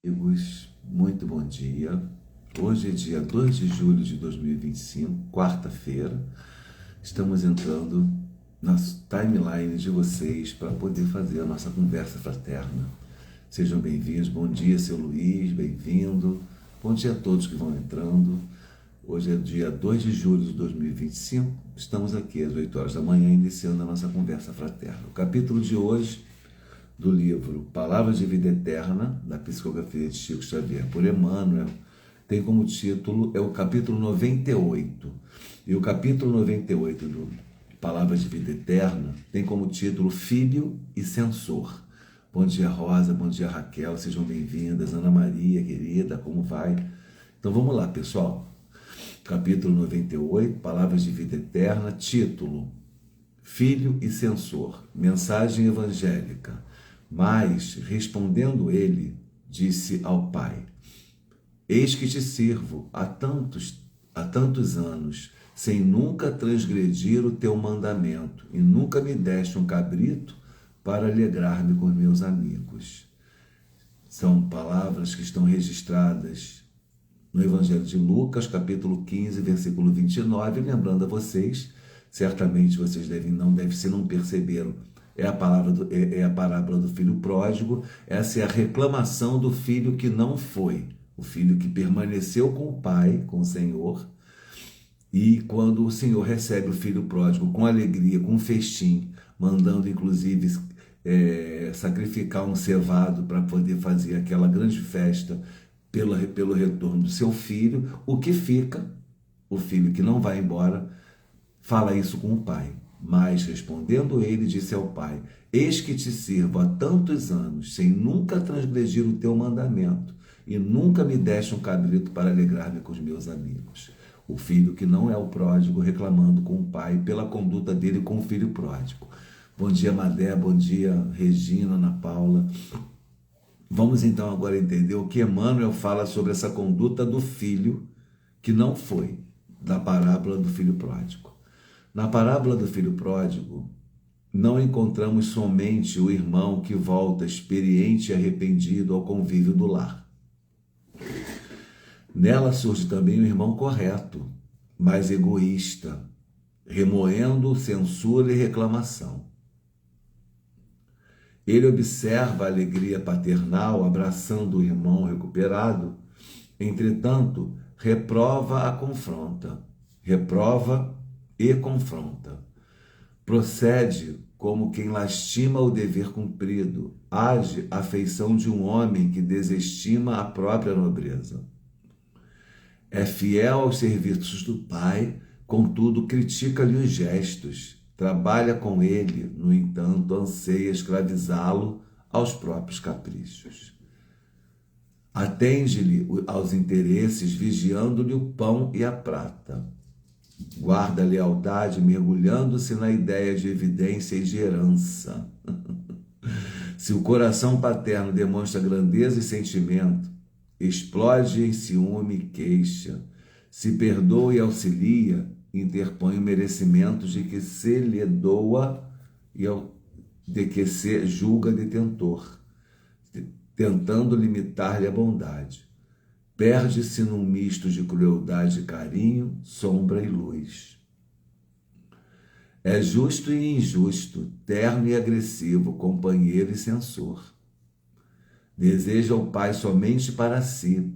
Amigos, muito bom dia. Hoje é dia 2 de julho de 2025, quarta-feira. Estamos entrando na timeline de vocês para poder fazer a nossa conversa fraterna. Sejam bem-vindos. Bom dia, seu Luiz, bem-vindo. Bom dia a todos que vão entrando. Hoje é dia 2 de julho de 2025. Estamos aqui às 8 horas da manhã, iniciando a nossa conversa fraterna. O capítulo de hoje do livro Palavras de Vida Eterna, da psicografia de Chico Xavier por Emmanuel, tem como título, é o capítulo 98. E o capítulo 98 do Palavras de Vida Eterna tem como título Filho e Censor. Bom dia, Rosa, bom dia, Raquel, sejam bem-vindas. Ana Maria, querida, como vai? Então vamos lá, pessoal. Capítulo 98, Palavras de Vida Eterna, título Filho e Censor, mensagem evangélica. Mas, respondendo ele, disse ao pai: Eis que te sirvo há tantos anos, sem nunca transgredir o teu mandamento, e nunca me deste um cabrito para alegrar-me com meus amigos. São palavras que estão registradas no Evangelho de Lucas, capítulo 15, versículo 29, lembrando a vocês, certamente vocês se não perceberam, é a parábola do filho pródigo. Essa é a reclamação do filho que não foi, o filho que permaneceu com o pai, com o Senhor, e quando o Senhor recebe o filho pródigo com alegria, com festim, mandando inclusive sacrificar um cevado para poder fazer aquela grande festa pelo retorno do seu filho, o que fica, o filho que não vai embora, fala isso com o pai. Mas, respondendo ele, disse ao pai: Eis que te sirvo há tantos anos, sem nunca transgredir o teu mandamento, e nunca me deste um cabrito para alegrar-me com os meus amigos. O filho que não é o pródigo, reclamando com o pai pela conduta dele com o filho pródigo. Bom dia, Madé, bom dia, Regina, Ana Paula. Vamos então agora entender o que Emmanuel fala sobre essa conduta do filho que não foi, da parábola do filho pródigo. Na parábola do filho pródigo, não encontramos somente o irmão que volta experiente e arrependido ao convívio do lar. Nela surge também o irmão correto, mas egoísta, remoendo censura e reclamação. Ele observa a alegria paternal abraçando o irmão recuperado, entretanto, reprova e confronta. Procede como quem lastima o dever cumprido, age a feição de um homem que desestima a própria nobreza. É fiel aos serviços do pai, contudo critica-lhe os gestos, trabalha com ele, no entanto, anseia escravizá-lo aos próprios caprichos. Atende-lhe aos interesses, vigiando-lhe o pão e a prata. Guarda a lealdade, mergulhando-se na ideia de evidência e de herança. Se o coração paterno demonstra grandeza e sentimento, explode em ciúme e queixa. Se perdoa e auxilia, interpõe o merecimento de que se lhe doa e de que se julga detentor, tentando limitar-lhe a bondade. Perde-se num misto de crueldade e carinho, sombra e luz. É justo e injusto, terno e agressivo, companheiro e censor. Deseja o pai somente para si,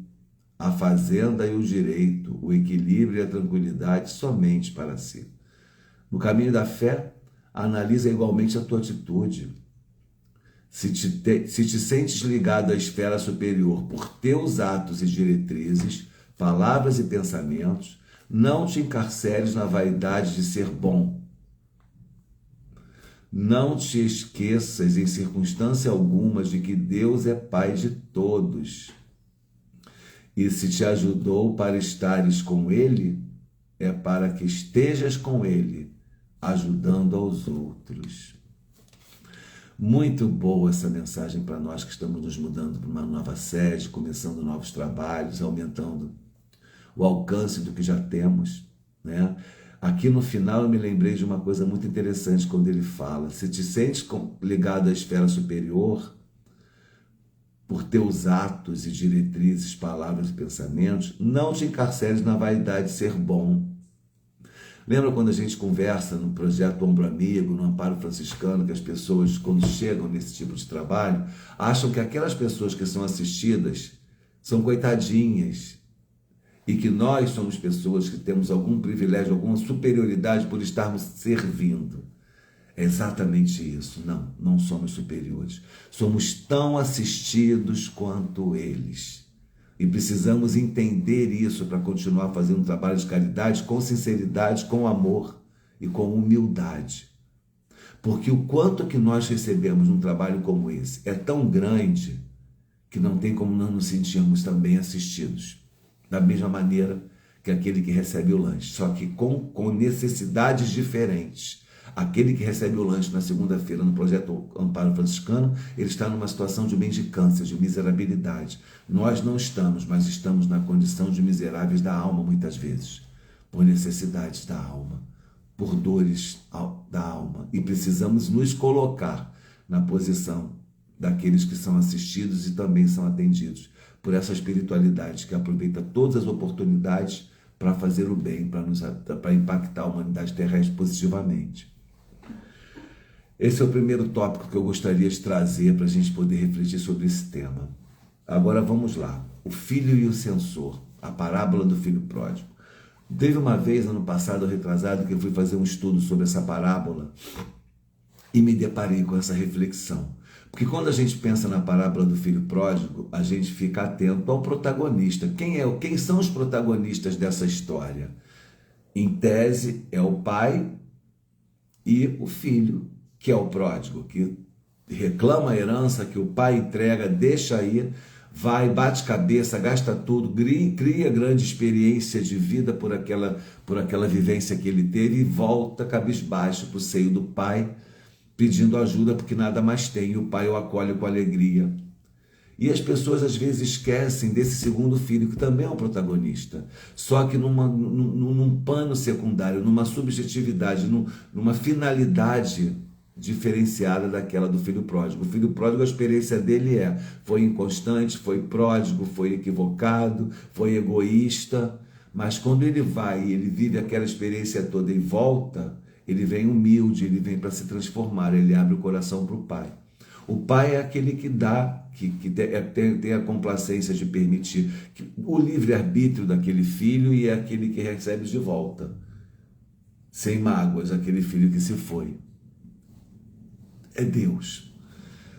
a fazenda e o direito, o equilíbrio e a tranquilidade somente para si. No caminho da fé, analisa igualmente a tua atitude. Se te sentes ligado à esfera superior por teus atos e diretrizes, palavras e pensamentos, não te encarceres na vaidade de ser bom. Não te esqueças em circunstância alguma de que Deus é Pai de todos. E se te ajudou para estares com Ele, é para que estejas com Ele, ajudando aos outros. Muito boa essa mensagem para nós que estamos nos mudando para uma nova sede, começando novos trabalhos, aumentando o alcance do que já temos, né? Aqui no final eu me lembrei de uma coisa muito interessante quando ele fala: se te sentes ligado à esfera superior por teus atos e diretrizes, palavras e pensamentos, não te encarceres na vaidade de ser bom. Lembra quando a gente conversa no projeto Ombro Amigo, no Amparo Franciscano, que as pessoas, quando chegam nesse tipo de trabalho, acham que aquelas pessoas que são assistidas são coitadinhas e que nós somos pessoas que temos algum privilégio, alguma superioridade por estarmos servindo. É exatamente isso. Não somos superiores. Somos tão assistidos quanto eles. E precisamos entender isso para continuar fazendo um trabalho de caridade com sinceridade, com amor e com humildade. Porque o quanto que nós recebemos num trabalho como esse é tão grande que não tem como não nos sentirmos também assistidos. Da mesma maneira que aquele que recebe o lanche, só que com necessidades diferentes. Aquele que recebe o lanche na segunda-feira no projeto Amparo Franciscano, ele está numa situação de mendicância, de miserabilidade. Nós não estamos, mas estamos na condição de miseráveis da alma muitas vezes, por necessidades da alma, por dores da alma. E precisamos nos colocar na posição daqueles que são assistidos e também são atendidos por essa espiritualidade que aproveita todas as oportunidades para fazer o bem, para impactar a humanidade terrestre positivamente. Esse é o primeiro tópico que eu gostaria de trazer para a gente poder refletir sobre esse tema. Agora vamos lá. O filho e o censor, a parábola do filho pródigo. Teve uma vez, ano passado, retrasado, que eu fui fazer um estudo sobre essa parábola e me deparei com essa reflexão. Porque quando a gente pensa na parábola do filho pródigo, a gente fica atento ao protagonista. Quem são os protagonistas dessa história? Em tese, é o pai e o filho, que é o pródigo, que reclama a herança que o pai entrega, deixa aí, vai, bate cabeça, gasta tudo, cria grande experiência de vida por aquela vivência que ele teve e volta cabisbaixo para o seio do pai, pedindo ajuda porque nada mais tem, e o pai o acolhe com alegria. E as pessoas às vezes esquecem desse segundo filho, que também é um protagonista, só que num pano secundário, numa subjetividade, numa finalidade diferenciada daquela do filho pródigo. O filho pródigo, a experiência dele foi inconstante, foi pródigo, foi equivocado, foi egoísta, mas quando ele vai e ele vive aquela experiência toda e volta, ele vem humilde, ele vem para se transformar, ele abre o coração para o pai. O pai é aquele que dá, que tem a complacência de permitir o livre-arbítrio daquele filho, e é aquele que recebe de volta, sem mágoas, aquele filho que se foi. É Deus.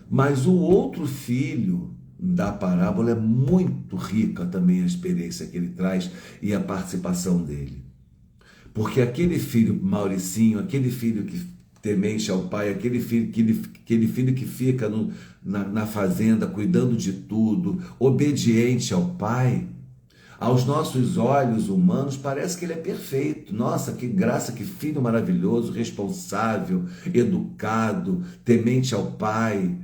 Mas o outro filho da parábola é muito rica também a experiência que ele traz e a participação dele. Porque aquele filho Mauricinho, aquele filho que temente ao pai, aquele filho que fica na fazenda cuidando de tudo, obediente ao pai, aos nossos olhos humanos parece que ele é perfeito. Nossa, que graça, que filho maravilhoso, responsável, educado, temente ao pai,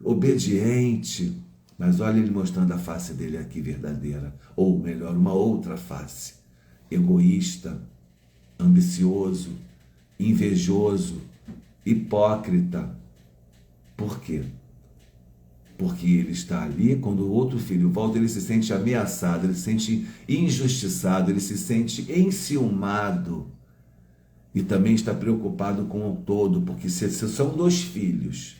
obediente. Mas olha ele mostrando a face dele aqui verdadeira, ou melhor, uma outra face, egoísta, ambicioso, invejoso, hipócrita. Por quê? Porque ele está ali, quando o outro filho volta, ele se sente ameaçado, ele se sente injustiçado, ele se sente enciumado e também está preocupado com o todo, porque se são dois filhos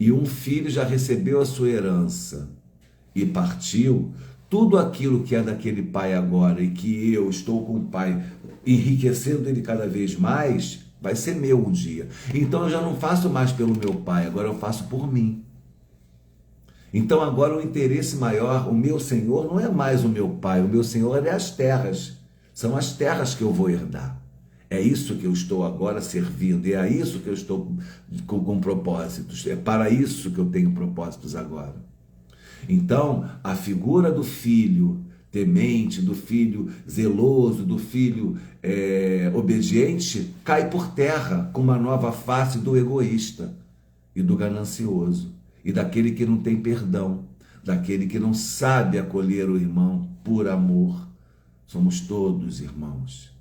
e um filho já recebeu a sua herança e partiu, tudo aquilo que é daquele pai agora e que eu estou com o pai enriquecendo ele cada vez mais, vai ser meu um dia. Então eu já não faço mais pelo meu pai, agora eu faço por mim. Então agora o interesse maior, o meu Senhor não é mais o meu pai, o meu Senhor é as terras. São as terras que eu vou herdar. É isso que eu estou agora servindo, é a isso que eu estou com propósitos, é para isso que eu tenho propósitos agora. Então, a figura do filho temente, do filho zeloso, do filho obediente, cai por terra com uma nova face do egoísta e do ganancioso, e daquele que não tem perdão, daquele que não sabe acolher o irmão por amor. Somos todos irmãos.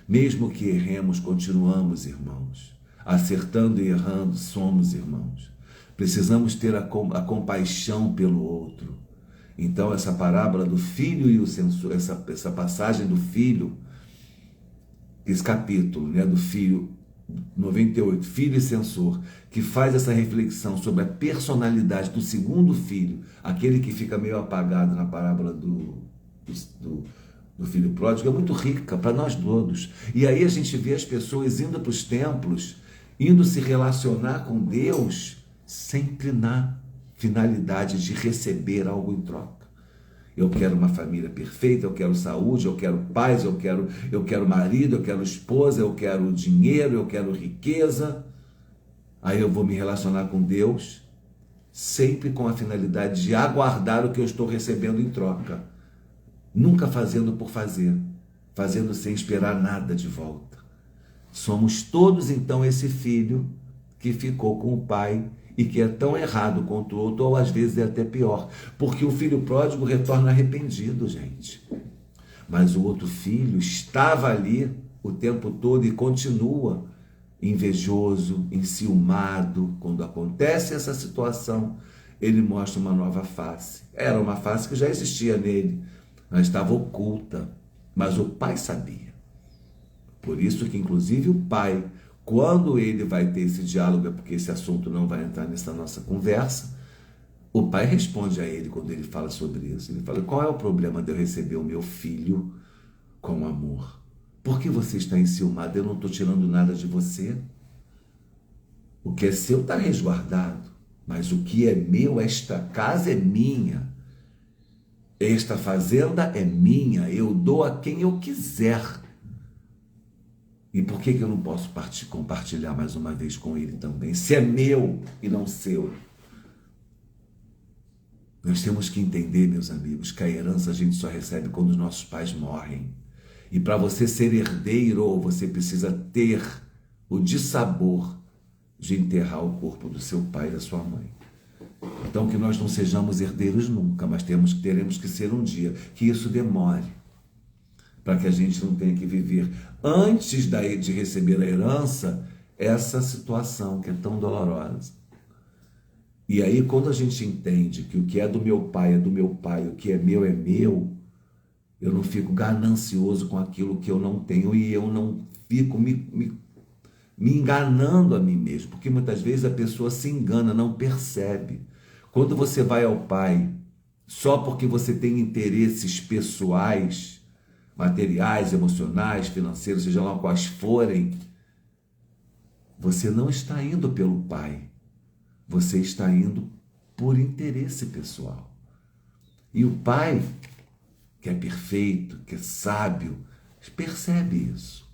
Mesmo que erremos, continuamos irmãos. Acertando e errando, somos irmãos. Precisamos ter a compaixão pelo outro. Então, essa parábola do filho e o censor, essa passagem do filho, esse capítulo, né, do filho 98, filho e censor, que faz essa reflexão sobre a personalidade do segundo filho, aquele que fica meio apagado na parábola do filho pródigo, é muito rica para nós todos. E aí a gente vê as pessoas indo para os templos, indo se relacionar com Deus, sempre na finalidade de receber algo em troca. Eu quero uma família perfeita, eu quero saúde, eu quero paz, eu quero marido, eu quero esposa, eu quero dinheiro, eu quero riqueza. Aí eu vou me relacionar com Deus, sempre com a finalidade de aguardar o que eu estou recebendo em troca. Nunca fazendo por fazer, fazendo sem esperar nada de volta. Somos todos então esse filho que ficou com o pai e que é tão errado quanto o outro, ou às vezes é até pior, porque o filho pródigo retorna arrependido, gente. Mas o outro filho estava ali o tempo todo e continua invejoso, enciumado. Quando acontece essa situação, ele mostra uma nova face. Era uma face que já existia nele, mas estava oculta, mas o pai sabia. Por isso que, inclusive, o pai, quando ele vai ter esse diálogo, porque esse assunto não vai entrar nessa nossa conversa, o pai responde a ele quando ele fala sobre isso. Ele fala: qual é o problema de eu receber o meu filho com amor? Por que você está enciumado? Eu não estou tirando nada de você. O que é seu está resguardado, mas o que é meu, esta casa é minha. Esta fazenda é minha, eu dou a quem eu quiser. E por que eu não posso compartilhar mais uma vez com ele também, se é meu e não seu? Nós temos que entender, meus amigos, que a herança a gente só recebe quando os nossos pais morrem. E para você ser herdeiro, você precisa ter o dissabor de enterrar o corpo do seu pai e da sua mãe. Então, que nós não sejamos herdeiros nunca, mas teremos que ser um dia, que isso demore, para que a gente não tenha que viver, antes de receber a herança, essa situação que é tão dolorosa. E aí, quando a gente entende que o que é do meu pai, o que é meu, eu não fico ganancioso com aquilo que eu não tenho e eu não fico me enganando a mim mesmo, porque muitas vezes a pessoa se engana, não percebe. Quando você vai ao pai só porque você tem interesses pessoais, materiais, emocionais, financeiros, seja lá quais forem, você não está indo pelo pai, você está indo por interesse pessoal. E o pai, que é perfeito, que é sábio, percebe isso.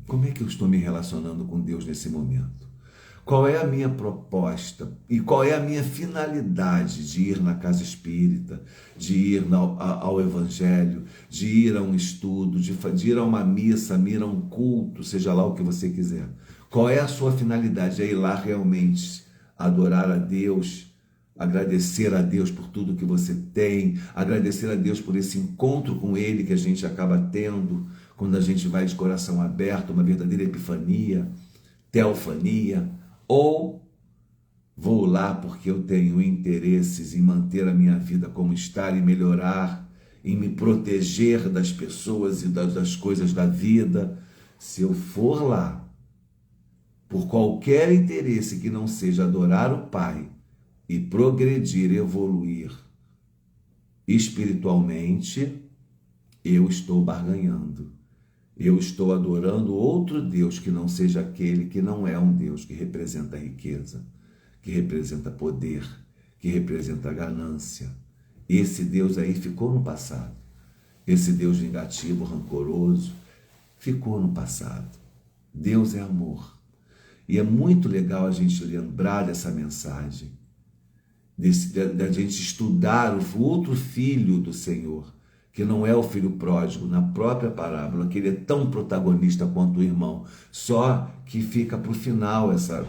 Como é que eu estou me relacionando com Deus nesse momento? Qual é a minha proposta e qual é a minha finalidade de ir na casa espírita, de ir ao evangelho, de ir a um estudo, de ir a uma missa, ir a um culto, seja lá o que você quiser? Qual é a sua finalidade? É ir lá realmente adorar a Deus, agradecer a Deus por tudo que você tem, agradecer a Deus por esse encontro com Ele que a gente acaba tendo quando a gente vai de coração aberto, uma verdadeira epifania, teofania? Ou vou lá porque eu tenho interesses em manter a minha vida como está, em melhorar, em me proteger das pessoas e das coisas da vida? Se eu for lá por qualquer interesse que não seja adorar o Pai e progredir, evoluir espiritualmente, eu estou barganhando. Eu estou adorando outro Deus que não seja aquele, que não é um Deus que representa riqueza, que representa poder, que representa ganância. Esse Deus aí ficou no passado. Esse Deus vingativo, rancoroso, ficou no passado. Deus é amor. E é muito legal a gente lembrar dessa mensagem, da gente estudar o outro filho do Senhor, que não é o filho pródigo, na própria parábola, que ele é tão protagonista quanto o irmão, só que fica para o final essa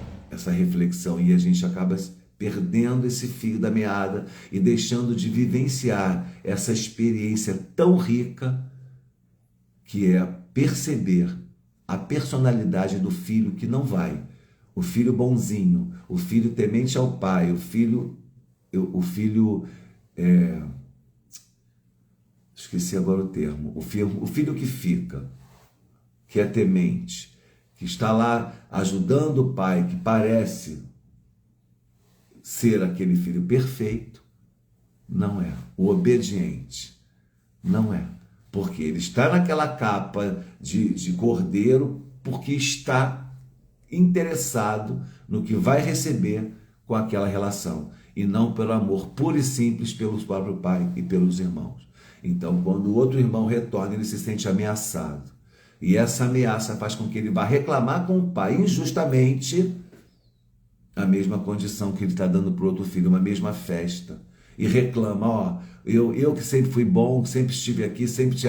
reflexão e a gente acaba perdendo esse fio da meada e deixando de vivenciar essa experiência tão rica que é perceber a personalidade do filho que não vai. o filho bonzinho, o filho temente ao pai, esqueci agora o termo, o filho que fica, que é temente, que está lá ajudando o pai, que parece ser aquele filho perfeito, não é. O obediente, não é. Porque ele está naquela capa de cordeiro, porque está interessado no que vai receber com aquela relação, e não pelo amor puro e simples pelo próprio pai e pelos irmãos. Então, quando o outro irmão retorna, ele se sente ameaçado. E essa ameaça faz com que ele vá reclamar com o pai injustamente a mesma condição que ele está dando para o outro filho, uma mesma festa. E reclama, ó, eu que sempre fui bom, sempre estive aqui, sempre te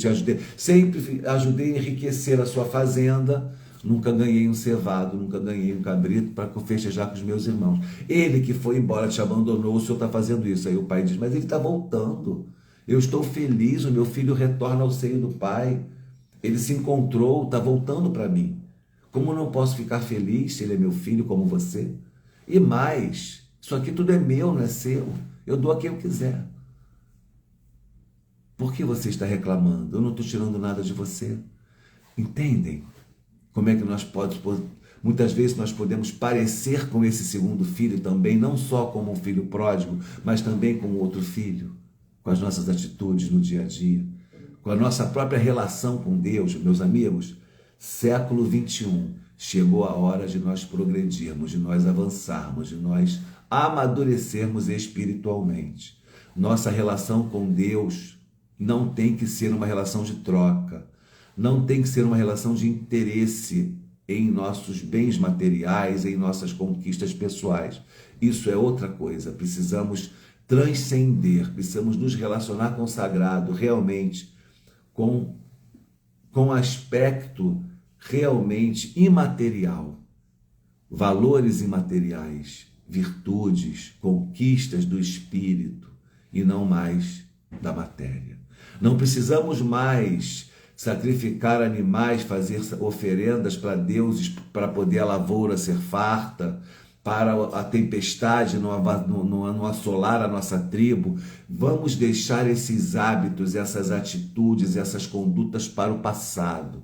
ajudei, sempre ajudei a enriquecer a sua fazenda, nunca ganhei um cevado, nunca ganhei um cabrito para festejar com os meus irmãos. Ele que foi embora, te abandonou, o senhor está fazendo isso. Aí o pai diz, mas ele está voltando. Eu estou feliz, o meu filho retorna ao seio do pai. Ele se encontrou, está voltando para mim. Como não posso ficar feliz se ele é meu filho como você? E mais, isso aqui tudo é meu, não é seu. Eu dou a quem eu quiser. Por que você está reclamando? Eu não estou tirando nada de você. Entendem? Como é que muitas vezes nós podemos parecer com esse segundo filho também, não só como um filho pródigo, mas também como outro filho, com as nossas atitudes no dia a dia, com a nossa própria relação com Deus. Meus amigos, século 21, chegou a hora de nós progredirmos, de nós avançarmos, de nós amadurecermos espiritualmente. Nossa relação com Deus não tem que ser uma relação de troca, não tem que ser uma relação de interesse em nossos bens materiais, em nossas conquistas pessoais. Isso é outra coisa. Precisamos transcender, precisamos nos relacionar com o sagrado, realmente, com aspecto realmente imaterial, valores imateriais, virtudes, conquistas do espírito e não mais da matéria. Não precisamos mais sacrificar animais, fazer oferendas para deuses para poder a lavoura ser farta, para a tempestade não assolar a nossa tribo. Vamos deixar esses hábitos, essas atitudes, essas condutas para o passado.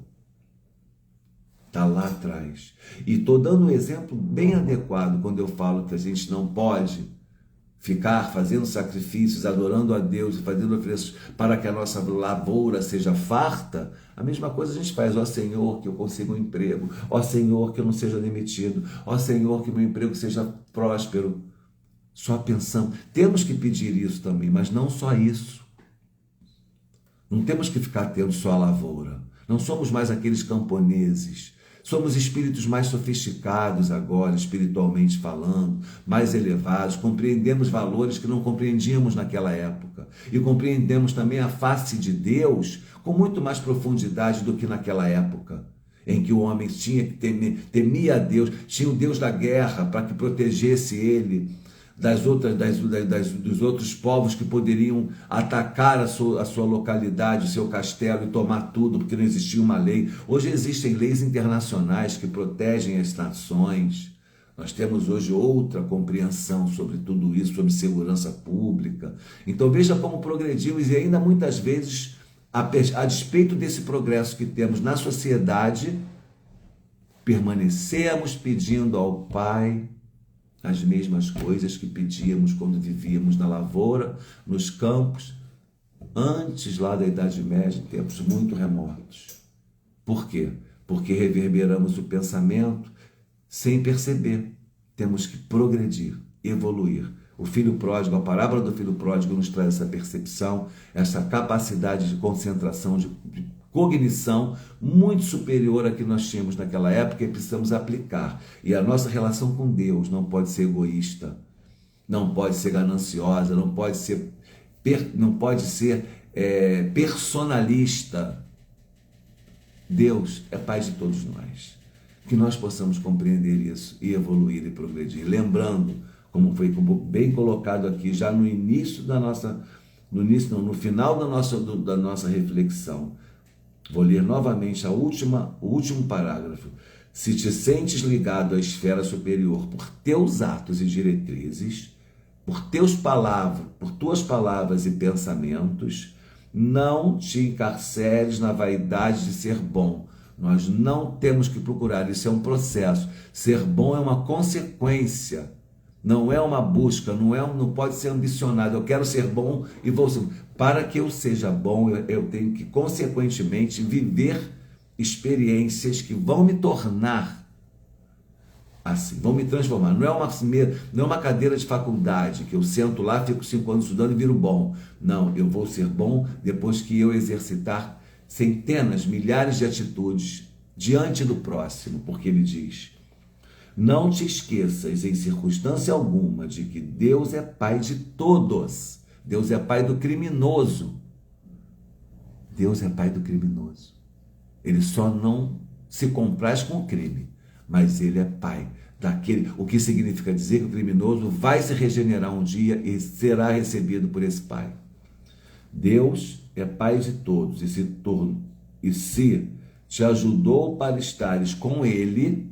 Está lá atrás. E estou dando um exemplo bem adequado quando eu falo que a gente não pode ficar fazendo sacrifícios, adorando a Deus e fazendo oferendas para que a nossa lavoura seja farta. A mesma coisa a gente faz. Ó Senhor, que eu consiga um emprego. Ó Senhor, que eu não seja demitido. Ó Senhor, que meu emprego seja próspero. Só pensamos. Temos que pedir isso também, mas não só isso. Não temos que ficar tendo só a lavoura. Não somos mais aqueles camponeses. Somos espíritos mais sofisticados agora, espiritualmente falando, mais elevados, compreendemos valores que não compreendíamos naquela época e compreendemos também a face de Deus com muito mais profundidade do que naquela época, em que o homem temia a Deus, tinha o Deus da guerra para que protegesse ele dos outros povos que poderiam atacar a sua localidade, o seu castelo e tomar tudo, porque não existia uma lei. Hoje existem leis internacionais que protegem as nações. Nós temos hoje outra compreensão sobre tudo isso, sobre segurança pública. Então veja como progredimos e ainda muitas vezes, a despeito desse progresso que temos na sociedade, permanecemos pedindo ao Pai as mesmas coisas que pedíamos quando vivíamos na lavoura, nos campos, antes lá da Idade Média, em tempos muito remotos. Por quê? Porque reverberamos o pensamento sem perceber. Temos que progredir, evoluir. O filho pródigo, a parábola do filho pródigo nos traz essa percepção, essa capacidade de concentração, de cognição muito superior à que nós tínhamos naquela época e precisamos aplicar. E a nossa relação com Deus não pode ser egoísta, não pode ser gananciosa, não pode ser personalista. Deus é Pai de todos nós. Que nós possamos compreender isso e evoluir e progredir. Lembrando, como foi bem colocado aqui, já no final da nossa reflexão. Vou ler novamente o último parágrafo. Se te sentes ligado à esfera superior por teus atos e diretrizes, por tuas palavras e pensamentos, não te encarceres na vaidade de ser bom. Nós não temos que procurar, isso é um processo. Ser bom é uma consequência, não é uma busca, não pode ser ambicionado. Eu quero ser bom e vou ser. Para que eu seja bom, eu tenho que, consequentemente, viver experiências que vão me tornar assim, vão me transformar. Não é uma cadeira de faculdade que eu sento lá, fico 5 anos estudando e viro bom. Não, eu vou ser bom depois que eu exercitar centenas, milhares de atitudes diante do próximo, porque ele diz: não te esqueças em circunstância alguma de que Deus é pai de todos. Deus é pai do criminoso. Deus é pai do criminoso. Ele só não se compraz com o crime, mas ele é pai daquele, o que significa dizer que o criminoso vai se regenerar um dia e será recebido por esse pai. Deus é pai de todos e se te ajudou para estares com ele,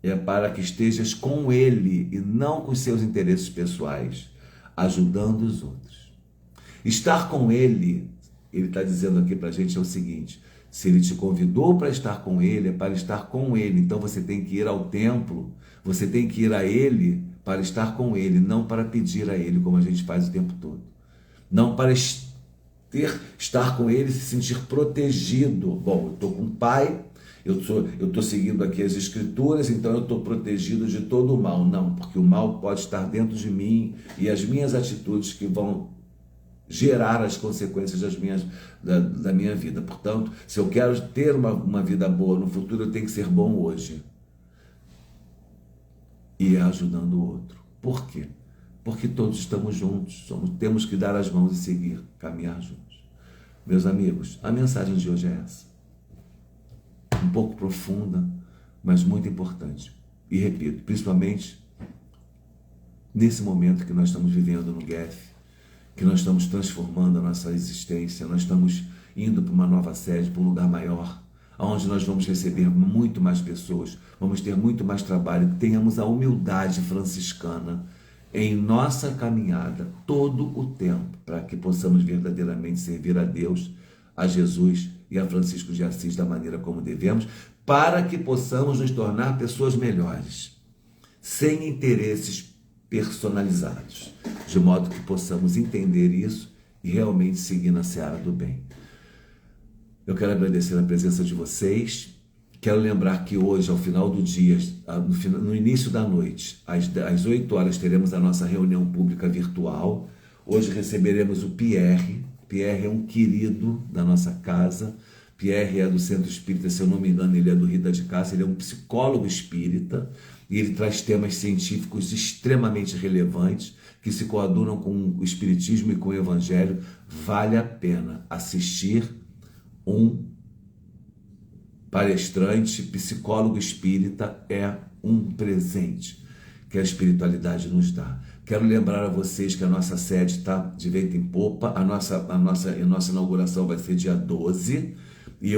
é para que estejas com ele e não com seus interesses pessoais, ajudando os outros. Estar com ele está dizendo aqui para a gente é o seguinte: se ele te convidou para estar com ele, é para estar com ele. Então você tem que ir ao templo, você tem que ir a ele para estar com ele, não para pedir a ele, como a gente faz o tempo todo. Não para estar com ele e se sentir protegido. Bom, eu estou com o pai, eu estou seguindo aqui as escrituras, então eu estou protegido de todo o mal. Não, porque o mal pode estar dentro de mim e as minhas atitudes que vão gerar as consequências da minha vida. Portanto, se eu quero ter uma vida boa no futuro, eu tenho que ser bom hoje. E é ajudando o outro. Por quê? Porque todos estamos juntos, temos que dar as mãos e seguir, caminhar juntos. Meus amigos, a mensagem de hoje é essa. Um pouco profunda, mas muito importante. E repito, principalmente nesse momento que nós estamos vivendo no GEF, que nós estamos transformando a nossa existência, nós estamos indo para uma nova sede, para um lugar maior, onde nós vamos receber muito mais pessoas, vamos ter muito mais trabalho, que tenhamos a humildade franciscana em nossa caminhada todo o tempo, para que possamos verdadeiramente servir a Deus, a Jesus e a Francisco de Assis da maneira como devemos, para que possamos nos tornar pessoas melhores, sem interesses personalizados, de modo que possamos entender isso e realmente seguir na seara do bem. Eu quero agradecer a presença de vocês. Quero lembrar que hoje, ao final do dia, no início da noite, às 8 horas, teremos a nossa reunião pública virtual. Hoje receberemos o Pierre. Pierre é um querido da nossa casa. Pierre é do Centro Espírita, se eu não me engano, ele é do Rita de Cássia, ele é um psicólogo espírita e ele traz temas científicos extremamente relevantes que se coadunam com o Espiritismo e com o Evangelho. Vale a pena assistir um palestrante, psicólogo espírita, é um presente que a espiritualidade nos dá. Quero lembrar a vocês que a nossa sede está de vento em popa, a nossa inauguração vai ser dia 12, e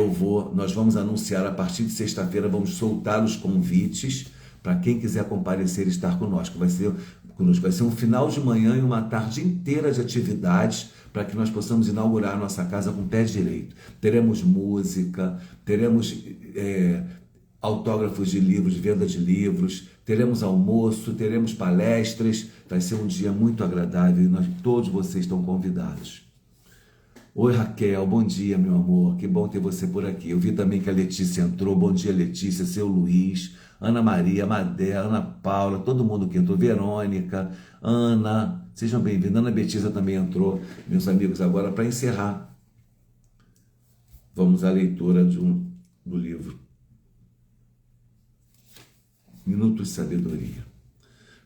nós vamos anunciar a partir de sexta-feira, vamos soltar os convites para quem quiser comparecer e estar conosco. Vai ser um final de manhã e uma tarde inteira de atividades para que nós possamos inaugurar a nossa casa com o pé direito. Teremos música, teremos autógrafos de livros, venda de livros, teremos almoço, teremos palestras. Vai ser um dia muito agradável e todos vocês estão convidados. Oi, Raquel, bom dia, meu amor, que bom ter você por aqui. Eu vi também que a Letícia entrou. Bom dia, Letícia, seu Luiz, Ana Maria, Madé, Ana Paula, todo mundo que entrou, Verônica, Ana, sejam bem-vindos. Ana Betisa também entrou. Meus amigos, agora para encerrar, vamos à leitura do livro Minutos de Sabedoria.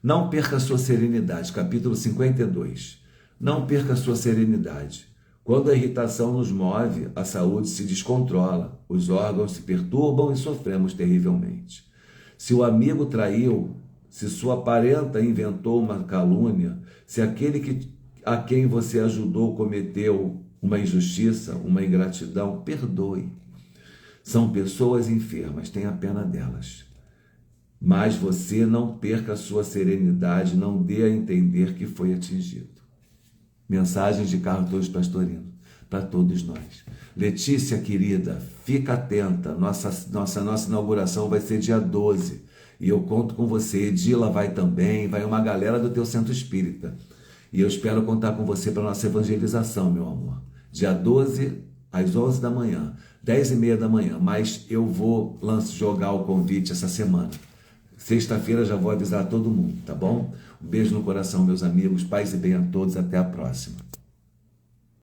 Não perca a sua serenidade, capítulo 52. Não perca a sua serenidade. Quando a irritação nos move, a saúde se descontrola, os órgãos se perturbam e sofremos terrivelmente. Se o amigo traiu, se sua parenta inventou uma calúnia, se aquele a quem você ajudou cometeu uma injustiça, uma ingratidão, perdoe. São pessoas enfermas, tenha pena delas. Mas você não perca a sua serenidade, não dê a entender que foi atingido. Mensagens de Carlos Torres Pastorino para todos nós. Letícia, querida, fica atenta. Nossa inauguração vai ser dia 12. E eu conto com você. Edila vai também, vai uma galera do teu centro espírita. E eu espero contar com você para a nossa evangelização, meu amor. Dia 12, às 11 da manhã, 10h30 da manhã. Mas eu vou jogar o convite essa semana. Sexta-feira já vou avisar todo mundo, tá bom? Um beijo no coração, meus amigos. Paz e bem a todos. Até a próxima.